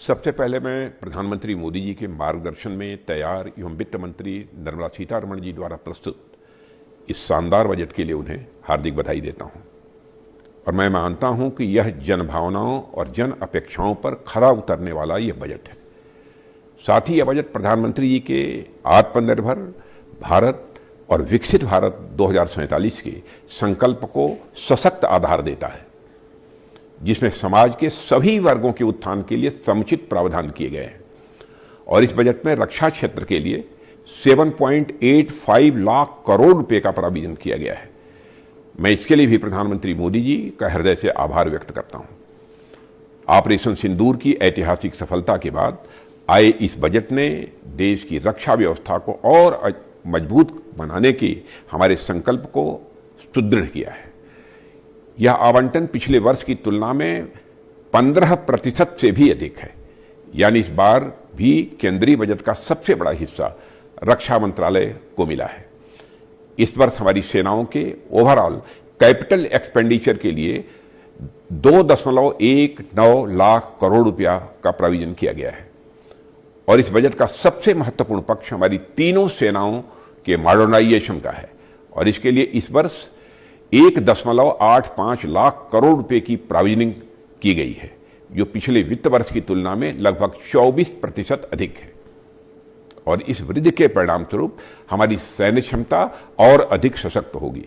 सबसे पहले मैं प्रधानमंत्री मोदी जी के मार्गदर्शन में तैयार एवं वित्त मंत्री निर्मला सीतारमण जी द्वारा प्रस्तुत इस शानदार बजट के लिए उन्हें हार्दिक बधाई देता हूं। और मैं मानता हूं कि यह जन भावनाओं और जन अपेक्षाओं पर खरा उतरने वाला यह बजट है। साथ ही यह बजट प्रधानमंत्री जी के आत्मनिर्भर भारत और विकसित भारत 2047 के संकल्प को सशक्त आधार देता है, जिसमें समाज के सभी वर्गों के उत्थान के लिए समुचित प्रावधान किए गए हैं। और इस बजट में रक्षा क्षेत्र के लिए 7.85 लाख करोड़ रुपए का प्रावधान किया गया है। मैं इसके लिए भी प्रधानमंत्री मोदी जी का हृदय से आभार व्यक्त करता हूं। ऑपरेशन सिंदूर की ऐतिहासिक सफलता के बाद आए इस बजट ने देश की रक्षा व्यवस्था को और मजबूत बनाने के हमारे संकल्प को सुदृढ़ किया है। यह आवंटन पिछले वर्ष की तुलना में 15% से भी अधिक है, यानी इस बार भी केंद्रीय बजट का सबसे बड़ा हिस्सा रक्षा मंत्रालय को मिला है। इस वर्ष हमारी सेनाओं के ओवरऑल कैपिटल एक्सपेंडिचर के लिए 2.19 लाख करोड़ रुपया का प्राविजन किया गया है। और इस बजट का सबसे महत्वपूर्ण पक्ष हमारी तीनों सेनाओं के मॉडर्नाइजेशन का है। और इसके लिए इस वर्ष 1.85 लाख करोड़ रुपए की प्राविजनिंग की गई है, जो पिछले वित्त वर्ष की तुलना में लगभग 24% अधिक है। और इस वृद्धि के परिणाम स्वरूप हमारी सैन्य क्षमता और अधिक सशक्त होगी।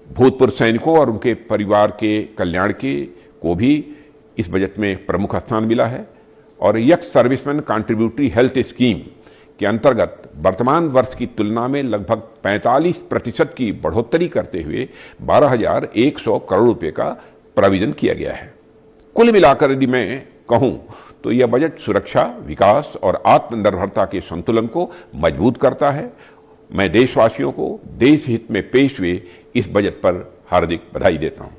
भूतपूर्व सैनिकों और उनके परिवार के कल्याण को भी इस बजट में प्रमुख स्थान मिला है। और x serviceman contributory health scheme के अंतर्गत वर्तमान वर्ष की तुलना में लगभग 45% की बढ़ोतरी करते हुए 12,100 करोड़ रुपए का प्राविजन किया गया है। कुल मिलाकर यदि मैं कहूं तो यह बजट सुरक्षा, विकास और आत्मनिर्भरता के संतुलन को मजबूत करता है। मैं देशवासियों को देश हित में पेश हुए इस बजट पर हार्दिक बधाई देता हूं।